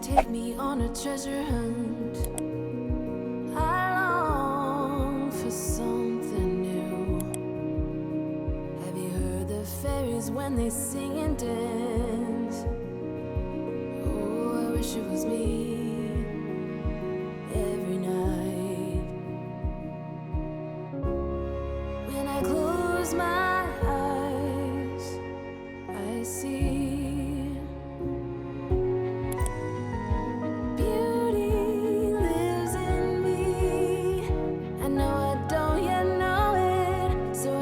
Take me on a treasure hunt. I long for something new. Have you heard the fairies when they sing and dance? Oh, I wish it was me every night. When I close my eyes, I see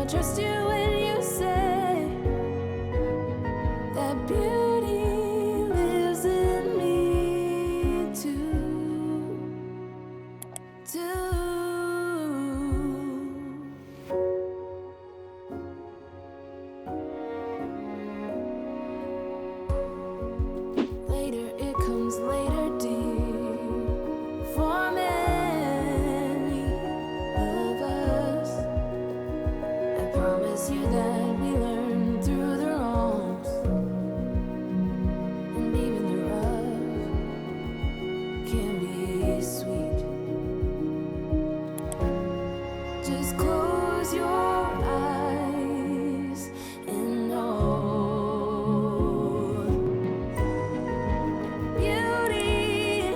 trust you when you say that beauty lives in me too. Beauty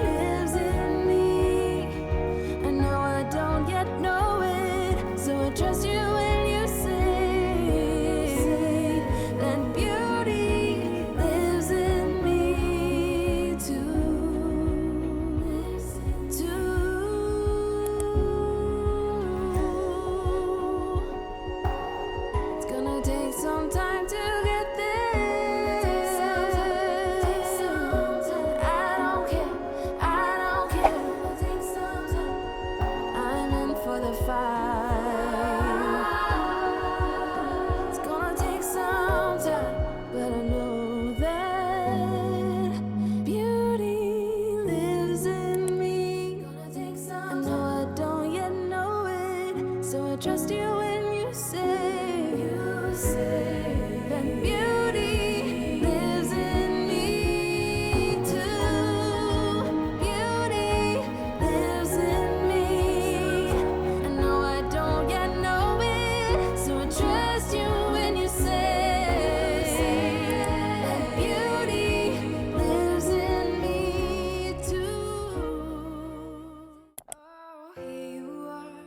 lives in me. I know I don't yet know it, so I trust you when you say that beauty lives in me too. Oh, here you are,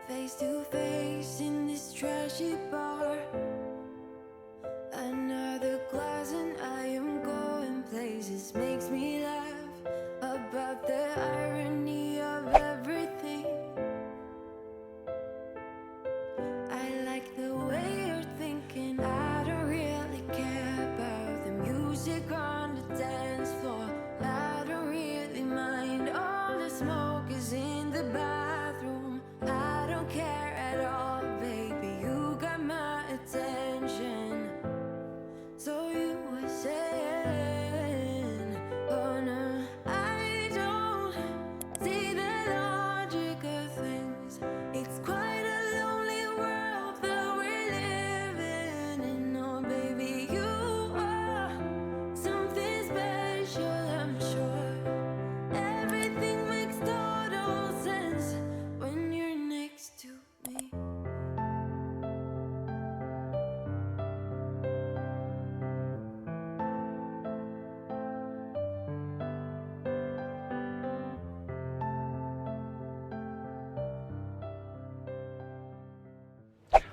face to face in this trashy bar. Another glass and I am going places. Makes me laugh about the irony of everything. I like the way you're thinking. I don't really care about the music on the dance floor. I don't really mind all the smoke is in the bathroom. I don't care at all, baby, you got my attention. So you were saying, oh no, I don't see the logic of things. It's quite a lonely world that we're living in. Oh baby, you are something special, I'm sure. Everything makes total sense when you're next to me.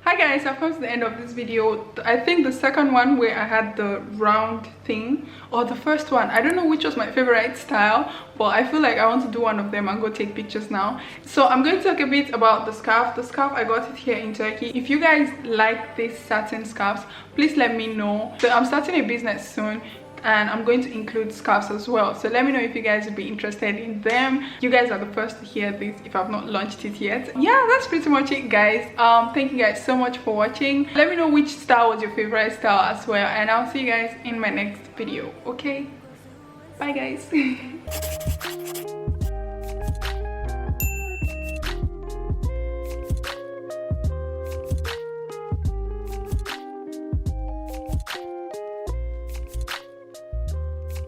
Hi guys, I've come to the end of this video. I think the second one where I had the round thing, or the first one, I don't know which was my favorite style, but I feel like I want to do one of them and go take pictures now. So I'm going to talk a bit about the scarf. The scarf, I got it here in Turkey. If you guys like these satin scarves, please let me know. So I'm starting a business soon and I'm going to include scarves as well, so let me know if you guys would be interested in them. You guys are the first to hear this if I've not launched it yet. Yeah, that's pretty much it guys. Thank you guys so much for watching. Let me know which style was your favorite style as well, and I'll see you guys in my next video. Okay, bye guys.